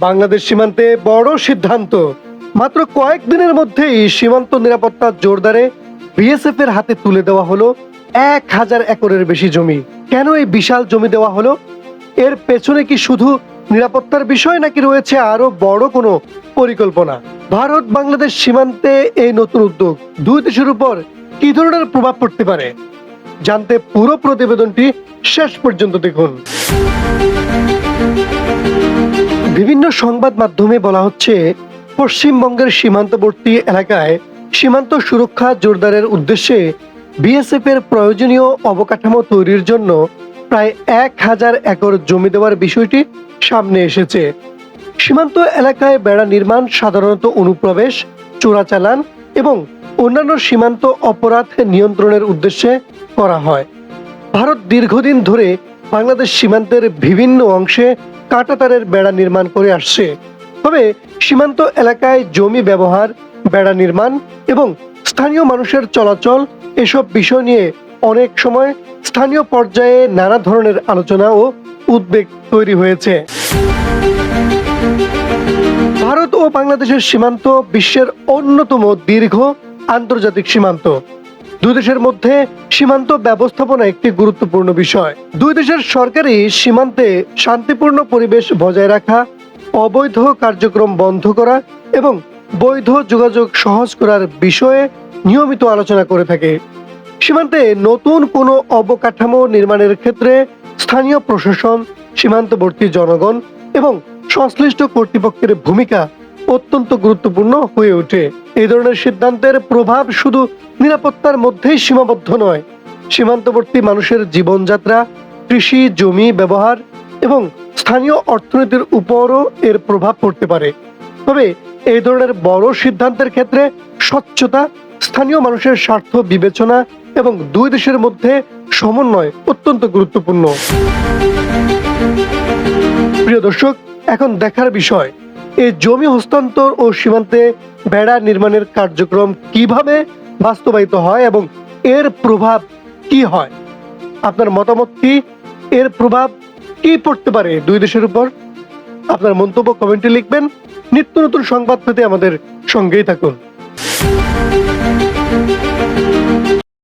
বাংলাদেশ সীমান্তে বড় সিদ্ধান্ত। মাত্র কয়েকদিনের মধ্যেই সীমান্ত নিরাপত্তা জোরদারে বিএসএফ এর হাতে তুলে দেওয়া হলো 1000 একরের বেশি জমি। কেন এই বিশাল জমি দেওয়া হলো? এর পেছনে কি শুধু নিরাপত্তার বিষয় নাকি রয়েছে আরো বড় কোনো পরিকল্পনা? ভারত বাংলাদেশ সীমান্তে এই নতুন উদ্যোগ দুই দেশের উপর কি ধরনের প্রভাব পড়তে পারে জানতে পুরো প্রতিবেদনটি শেষ পর্যন্ত দেখুন। বিভিন্ন সংবাদ মাধ্যমে বলা হচ্ছে, পশ্চিমবঙ্গের সীমান্তবর্তী এলাকায় সীমান্ত সুরক্ষা জোরদারের উদ্দেশ্যে বিএসএফ এর প্রয়োজনীয় অবকাঠামো তৈরির জন্য প্রায় 1000 একর জমি দেওয়ার বিষয়টি সামনে এসেছে। সীমান্ত এলাকায় বেড়া নির্মাণ সাধারণত অনুপ্রবেশ, চোরাচালান এবং অন্যান্য সীমান্ত অপরাধ নিয়ন্ত্রণের উদ্দেশ্যে করা হয়। ভারত দীর্ঘদিন ধরে বাংলাদেশ সীমান্তের বিভিন্ন অংশে কাঁটাতারের বেড়া নির্মাণ করে আসছে। তবে সীমান্ত এলাকায় জমি ব্যবহার, বেড়া নির্মাণ এবং স্থানীয় মানুষের চলাচল এসব বিষয় নিয়ে অনেক সময় স্থানীয় পর্যায়ে নানা ধরনের আলোচনা ও উদ্বেগ তৈরি হয়েছে। ভারত ও বাংলাদেশের সীমান্ত বিশ্বের অন্যতম দীর্ঘ আন্তর্জাতিক সীমান্ত। দুই দেশের মধ্যে সীমান্ত ব্যবস্থাপনা একটি গুরুত্বপূর্ণ বিষয়। দুই দেশের সরকারই সীমান্তে শান্তিপূর্ণ পরিবেশ বজায় রাখা, অবৈধ কার্যক্রম বন্ধ করা এবং বৈধ যোগাযোগ সহজ করার বিষয়ে নিয়মিত আলোচনা করে থাকে। সীমান্তে নতুন কোনো অবকাঠামো নির্মাণের ক্ষেত্রে স্থানীয় প্রশাসন, সীমান্তবর্তী জনগণ এবং সংশ্লিষ্ট কর্তৃপক্ষের ভূমিকা অত্যন্ত গুরুত্বপূর্ণ হয়ে ওঠে। এই ধরনের সিদ্ধান্তের প্রভাব শুধু নিরাপত্তার মধ্যেই সীমাবদ্ধ নয়, সীমান্তবর্তী মানুষের জীবনযাত্রা, কৃষি জমি ব্যবহার এবং স্থানীয় অর্থনীতির উপরও এর প্রভাব পড়তে পারে। তবে এই ধরনের বড় সিদ্ধান্তের ক্ষেত্রে স্বচ্ছতা, স্থানীয় মানুষের স্বার্থ বিবেচনা এবং দুই দেশের মধ্যে সমন্বয় অত্যন্ত গুরুত্বপূর্ণ। প্রিয় দর্শক, এখন দেখার বিষয় এই জমি হস্তান্তর ও সীমান্তে বেড়া নির্মাণের কার্যক্রম কিভাবে বাস্তবায়িত হয় এবং এর প্রভাব কি হয়। আপনার মতামত কি? এর প্রভাব কি পড়তে পারে দুই দেশের উপর? আপনার মন্তব্য কমেন্টে লিখবেন। নিত্য নতুন সংবাদ পেতে আমাদের সঙ্গেই থাকুন।